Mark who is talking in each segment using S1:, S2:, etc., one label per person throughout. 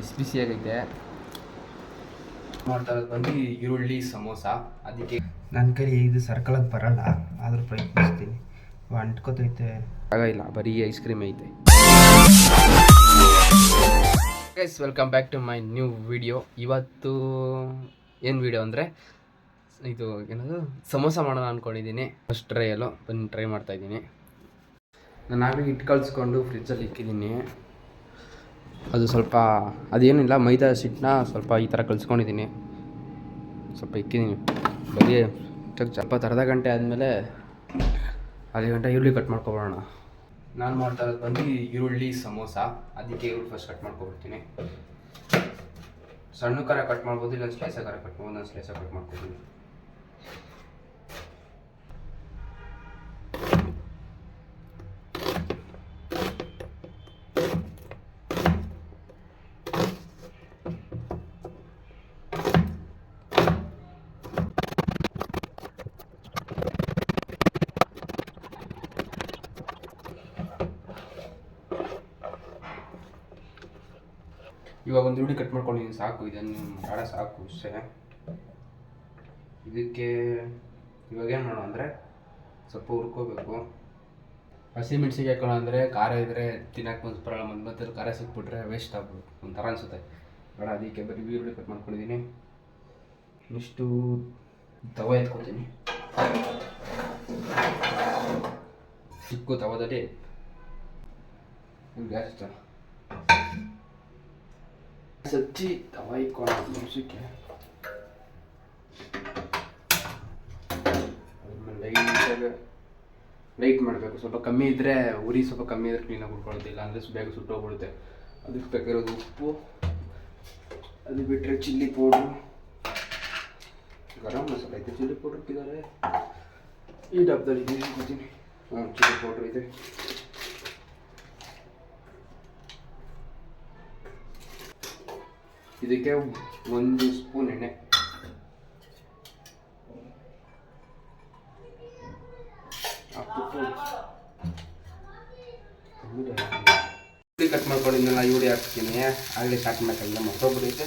S1: ಬಿಸಿ ಬಿಸಿಯಾಗೈತೆ. ಮಾಡ್ತಾ ಇರೋದು ಬಂದು ಈರುಳ್ಳಿ ಸಮೋಸ. ಅದಕ್ಕೆ ನನ್ನ ಕೈಲಿ ಇದು ಸರ್ಕಲಕ್ಕೆ ಬರಲ್ಲ, ಆದರೂ ಪ್ರಯತ್ನಿಸ್ತೀನಿ. ಅಂಟ್ಕೋತೈತೆ, ಇಲ್ಲ ಬರೀ ಐಸ್ ಕ್ರೀಮ್ ಐತೆ. Guys, welcome back to my new video. ಇವತ್ತು ಏನು ವಿಡಿಯೋ ಅಂದರೆ ಇದು ಏನದು ಸಮೋಸ ಮಾಡೋಣ ಅಂದ್ಕೊಂಡಿದ್ದೀನಿ. ಫಸ್ಟ್ ಟ್ರೈಯಲ್ಲೂ ಬಂದು ಟ್ರೈ ಮಾಡ್ತಾಯಿದ್ದೀನಿ. ನಾನು ಆಗಲೇ ಹಿಟ್ಟು ಕಲಿಸ್ಕೊಂಡು ಫ್ರಿಜ್ಜಲ್ಲಿ ಇಕ್ಕಿದ್ದೀನಿ. ಅದು ಸ್ವಲ್ಪ ಅದೇನಿಲ್ಲ, ಮೈದಾ ಹಿಟ್ಟನ್ನ ಸ್ವಲ್ಪ ಈ ಥರ ಕಲಿಸ್ಕೊಂಡಿದ್ದೀನಿ, ಸ್ವಲ್ಪ ಇಕ್ಕಿದ್ದೀನಿ. ಬರೀ ಸ್ವಲ್ಪ ಅರ್ಧ ಗಂಟೆ ಆದಮೇಲೆ ಅರ್ಧ ಗಂಟೆ ಈರುಳ್ಳಿ ಕಟ್ ಮಾಡ್ಕೊಬೋಣ. ನಾನು ಮಾಡ್ತಾ ಇರೋದು ಬಂದು ಈರುಳ್ಳಿ ಸಮೋಸ. ಅದಕ್ಕೆ ಈರುಳ್ಳಿ ಫಸ್ಟ್ ಕಟ್ ಮಾಡ್ಕೊಬಿಡ್ತೀನಿ. ಸಣ್ಣ ಖಾರ ಕಟ್ ಮಾಡ್ಬೋದು, ಇಲ್ಲ ಸ್ಲೈಸ ಖಾರ ಕಟ್ ಮಾಡ್ಬೋದು. ನಾನು ಸ್ಲೈಸ ಕಟ್ ಮಾಡ್ಕೊತೀನಿ. ಇವಾಗ ಒಂದು ಈರುಳ್ಳಿ ಕಟ್ ಮಾಡ್ಕೊಂಡಿದ್ದೀನಿ, ಸಾಕು. ಇದನ್ನು ಬೇಡ, ಸಾಕು ಅಷ್ಟೇ. ಇದಕ್ಕೆ ಇವಾಗ ಏನು ಮಾಡೋಣ ಅಂದರೆ ಸ್ವಲ್ಪ ಹುರ್ಕೋಬೇಕು. ಹಸಿಮೆಣ್ಸಿಗೆ ಹಾಕೋಣ ಅಂದರೆ ಖಾರ ಇದ್ದರೆ ತಿನ್ನಕ್ಕೆ ಒಂದು ಬರಲ್ಲ, ಮಧ್ಯ ಖಾರ ಸಿಕ್ಬಿಟ್ರೆ ವೇಸ್ಟ್ ಆಗ್ಬಿಡುತ್ತೆ, ಒಂಥರ ಅನಿಸುತ್ತೆ. ಬೇಡ, ಅದಕ್ಕೆ ಬರೀ ಈರುಳ್ಳಿ ಕಟ್ ಮಾಡ್ಕೊಂಡಿದ್ದೀನಿ. ಇಷ್ಟು ತವ ಎತ್ಕೊತೀನಿ. ಚಿಕ್ಕ ತವದಲ್ಲಿ ಗ್ಯಾಸ್ ಸಜ್ಜಿ ತವ ಇಕ್ಕೋಣ ನಿಮಿಷಕ್ಕೆ. ಲೈಟ್ ಮಾಡಬೇಕು. ಸ್ವಲ್ಪ ಕಮ್ಮಿ ಇದ್ದರೆ ಉರಿ ಸ್ವಲ್ಪ ಕಮ್ಮಿ ಇದ್ದರೆ ಕ್ಲೀನಾಗಿ ಹುಡ್ಕೊಳ್ಳುತ್ತೆ, ಇಲ್ಲ ಅಂದರೆ ಬೇಗ ಸುಟ್ಟೋಗ್ಬಿಡುತ್ತೆ. ಅದಕ್ಕೆ ಬೇಕಾಗಿರೋದು ಉಪ್ಪು, ಅದು ಬಿಟ್ಟರೆ ಚಿಲ್ಲಿ ಪೌಡ್ರು, ಗರಂ ಮಸಾಲ ಐತೆ. ಚಿಲ್ಲಿ ಪೌಡ್ರ್ ಇಟ್ಟಿದ್ದಾರೆ ಈ ಡಬ್ಬದಲ್ಲಿ ಇದೆ, ಹಾಕ್ತೀನಿ. ಚಿಲ್ಲಿ ಪೌಡ್ರ್ ಇದೆ. ಇದಕ್ಕೆ 1 ಸ್ಪೂನ್ ಎಣ್ಣೆ, ಈರುಳ್ಳಿ ಕಟ್ ಮಾಡ್ಕೊಂಡಿದ್ನೆಲ್ಲ ಈರುಳ್ಳಿ ಹಾಕ್ತೀನಿ. ಆಗಲೇ ಸ್ಟಾರ್ಟ್ ಮಾಡಕ್ಕಾಗಿಲ್ಲ, ಮತ್ತೊಬ್ಬರೈತೆ.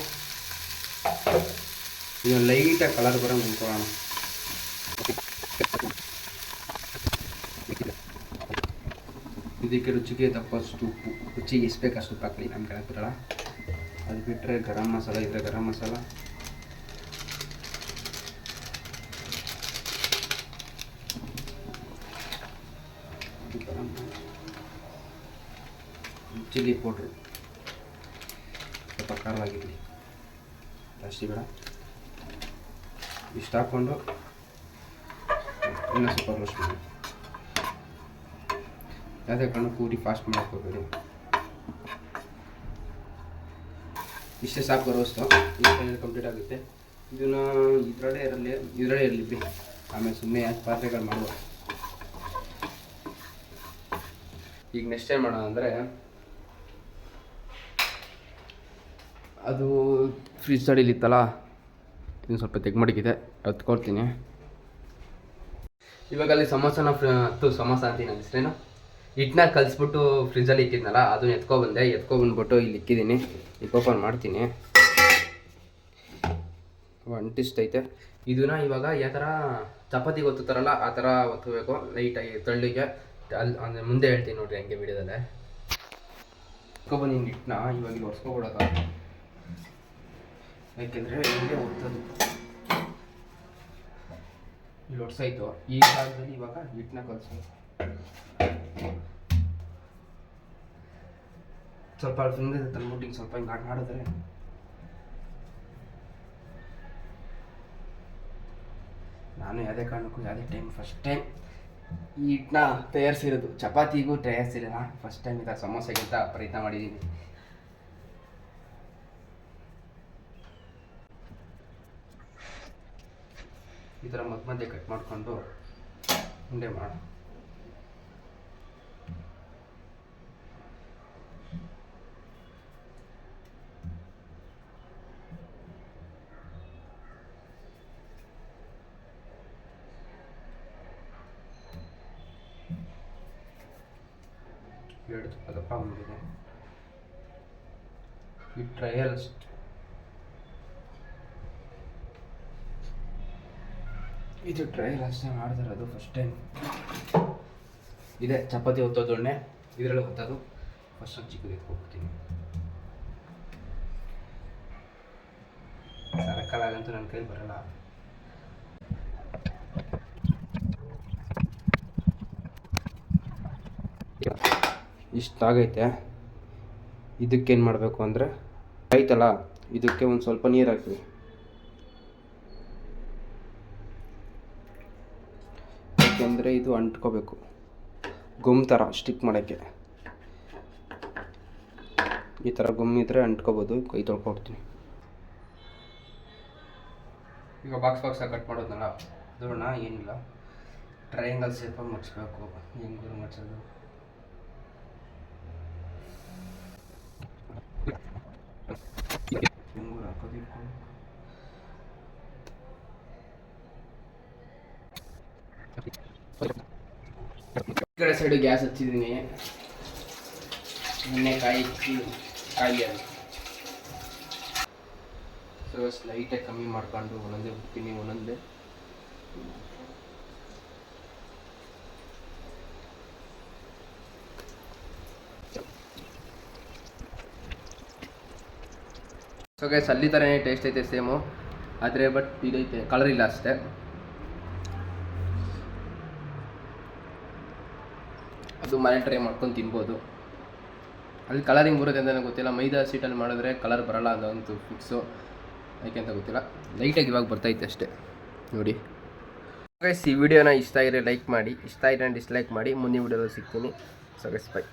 S1: ಇದು ಲೈಟಾಗಿ ಕಲರ್ ಬರೋಂಗೆ ನಿಂತ್ಕೊಳ್ಳೋಣ. ಇದಕ್ಕೆ ರುಚಿಗೆ ತಕ್ಕಷ್ಟು ಉಪ್ಪು, ರುಚಿಗೆ ಎಷ್ಟು ಬೇಕಷ್ಟು ಉಪ್ಪು ಹಾಕಲಿ, ನಮ್ಮ ಕಡೆ ಬರಲ್ಲ. ಅದು ಬಿಟ್ಟರೆ ಗರಂ ಮಸಾಲ ಇದ್ದರೆ ಗರಂ ಮಸಾಲ, ಚಿಲ್ಲಿ ಪೌಡ್ರು ಸ್ವಲ್ಪ ಖಾರವಾಗಿರಲಿ, ಜಾಸ್ತಿ ಬೇಡ. ಇಷ್ಟು ಹಾಕ್ಕೊಂಡು ಇನ್ನೂ ಸ್ವಲ್ಪ ರೋಸ್ಟ್ ಮಾಡಿ. ಯಾವುದೇ ಕಾರಣಕ್ಕೂ ಕೂಡಿ ಫಾಸ್ಟ್ ಮಾಡೋಕ್ಕೋಗ್ಬೇಡಿ. ಇಷ್ಟೇ ಸಾಕು ರೋಸ್ಟು. ಇಷ್ಟು ಕಂಪ್ಲೀಟ್ ಆಗುತ್ತೆ. ಇದನ್ನು ಇದರಲ್ಲೇ ಇರಲಿ ಬಿಡಿ, ಆಮೇಲೆ ಸುಮ್ಮನೆ ಯಾಕೆ ಪಾತ್ರೆಗಳು ಮಾಡುವ. ಈಗ ನೆಕ್ಸ್ಟ್ ಏನು ಮಾಡೋಣ ಅಂದರೆ, ಅದು ಫ್ರಿಜ್ ಅಡಿಲಿತ್ತಲ್ಲ, ಇನ್ನು ಸ್ವಲ್ಪ ತೆಗ್ ಮಡಗಿದೆ, ಹತ್ಕೊಳ್ತೀನಿ. ಇವಾಗ ಅಲ್ಲಿ ಸಮೋಸ ಅಂತೀನಿ ಅಷ್ಟೇನು. ಹಿಟ್ಟನ್ನ ಕಲಿಸ್ಬಿಟ್ಟು ಫ್ರಿಜ್ಜಲ್ಲಿ ಇಕ್ಕಿದ್ನಲ್ಲ, ಅದನ್ನ ಎತ್ಕೊಬಂದ್ಬಿಟ್ಟು ಇಲ್ಲಿ ಇಕ್ಕಿದ್ದೀನಿ. ಈಗ ಓಪನ್ ಮಾಡ್ತೀನಿ. ಅಂಟಿಸ್ತೈತೆ. ಇದನ್ನ ಇವಾಗ ಯಾವ ಥರ ಚಪಾತಿಗೆ ಒತ್ತುತ್ತಾರಲ್ಲ ಆ ಥರ ಒತ್ತಬೇಕು, ಲೈಟಾಗಿ ತಳ್ಳಿಗೆ. ಅಂದರೆ ಮುಂದೆ ಹೇಳ್ತೀನಿ ನೋಡಿರಿ, ಹಂಗೆ ವಿಡಿಯೋದಲ್ಲೇ. ಎತ್ಕೊಬಂದು ಹಿಟ್ಟನ್ನ ಇವಾಗ ಇಲ್ಲಿ ಒರೆಸ್ಕೊಬಿಡೋದು, ಯಾಕೆಂದರೆ ಹಿಂಗೆ ಒತ್ತೋದು ಇಲ್ಲಿ ಒಡ್ಸಾಯ್ತು. ಈ ಕಾಲದಲ್ಲಿ ಇವಾಗ ಹಿಟ್ಟನ್ನ ಕಲಿಸೋದು. ಸ್ವಲ್ಪ ಫಿಂಗರ್ ತಂದ್ಬಿಟ್ಟು ಸ್ವಲ್ಪ ಹಿಂಗೆ ಆಟ ಮಾಡಿದ್ರೆ ನಾನು ಯಾವುದೇ ಕಾರಣಕ್ಕೂ ಫಸ್ಟ್ ಟೈಮ್ ಈ ಹಿಟ್ಟನ್ನ ತಯಾರಿಸಿರೋದು. ಚಪಾತಿಗೂ ತಯಾರಿಸಿರಲ್ಲ, ಫಸ್ಟ್ ಟೈಮ್ ಈ ಥರ ಸಮೋಸೆಗಿಂತ ಪ್ರಯತ್ನ ಮಾಡಿದ್ದೀನಿ. ಈ ಥರ ಮಧ್ಯೆ ಕಟ್ ಮಾಡಿಕೊಂಡು ಉಂಡೆ ಮಾಡು. ಎರಡು ತುಪ್ಪ ದಪ್ಪ ಬಂದಿದೆ. ಈ ಟ್ರಯಲ್ ಅಷ್ಟೆ. ಇದು ಟ್ರಯಲ್ ಅಷ್ಟೇ ಮಾಡ್ತಿರೋದು ಫಸ್ಟ್ ಟೈಮ್. ಇದೆ ಚಪಾತಿ ಹೊತ್ತೋದು ದೊಣ್ಣೆ, ಇದರಲ್ಲಿ ಹೊತ್ತೋದು. ಫಸ್ಟ್ ಒಂದು ಚಿಕ್ಕದು ಎತ್ಕೊಡ್ತೀನಿ. ಸರಕಾಲಾಗಂತೂ ನನ್ನ ಕೈಲಿ ಬರಲ್ಲ. ಇಷ್ಟಾಗೈತೆ. ಇದಕ್ಕೇನು ಮಾಡಬೇಕು ಅಂದರೆ ಆಯ್ತಲ್ಲ, ಇದಕ್ಕೆ ಒಂದು ಸ್ವಲ್ಪ ನೀರು ಹಾಕ್ತೀವಿ. ಯಾಕೆಂದರೆ ಇದು ಅಂಟ್ಕೋಬೇಕು, ಗುಮ್ ಥರ ಸ್ಟಿಕ್ ಮಾಡೋಕ್ಕೆ. ಈ ಥರ ಗುಮ್ಮಿದ್ರೆ ಅಂಟ್ಕೋಬೋದು. ಕೈ ತೊಳ್ಕೊಡ್ತೀನಿ. ಈಗ ಬಾಕ್ಸ್ ಕಟ್ ಮಾಡೋದಲ್ಲ, ನೋಡೋಣ. ಏನಿಲ್ಲ, ಟ್ರಯಾಂಗಲ್ ಶೇಪಲ್ಲಿ ಮುಚ್ಚಬೇಕು. ಹೆಂಗೆ ಮುಚ್ಚೋದು? ಹೆಂಗೂರು ಹಾಕೋದು ಇಟ್ಕೊಂಡು ಈ ಕಡೆ ಸೈಡು ಗ್ಯಾಸ್ ಹಚ್ಚಿದ್ದೀನಿ. ಎಣ್ಣೆ ಕಾಯಿ ಅದು ಸೊ ಲೈಟಾಗಿ ಕಮ್ಮಿ ಮಾಡ್ಕೊಂಡು ಒಂದೊಂದೇ ಬಿಡ್ತೀನಿ. ಒಂದೊಂದೇ ಸೊ ಗೈಸ್, ಅಲ್ಲಿ ಥರನೇ ಟೇಸ್ಟ್ ಐತೆ ಸೇಮು, ಆದರೆ ಬಟ್ ಇದೈತೆ ಕಲರ್ ಇಲ್ಲ ಅಷ್ಟೇ. ಅದು ಮನೆ ಟ್ರೈ ಮಾಡ್ಕೊಂಡು ತಿನ್ಬೋದು. ಅಲ್ಲಿ ಕಲರಿಂಗ್ ಬರುತ್ತೆ ಅಂತ ನನಗೆ ಗೊತ್ತಿಲ್ಲ. ಮೈದಾ ಸೀಟಲ್ಲಿ ಮಾಡಿದ್ರೆ ಕಲರ್ ಬರೋಲ್ಲ ಅದಂತೂ ಫಿಕ್ಸು. ಯಾಕೆ ಅಂತ ಗೊತ್ತಿಲ್ಲ. ಲೈಟಾಗಿ ಇವಾಗ ಬರ್ತೈತೆ ಅಷ್ಟೇ ನೋಡಿ. ಗೈಸ್, ಈ ವಿಡಿಯೋನ ಇಷ್ಟ ಆಗಿದ್ರೆ ಲೈಕ್ ಮಾಡಿ, ಇಷ್ಟ ಆಗಿದ್ರೆ ಡಿಸ್ಲೈಕ್ ಮಾಡಿ. ಮುಂದಿನ ವಿಡಿಯೋದಲ್ಲಿ ಸಿಗ್ತೀನಿ. So guys, by.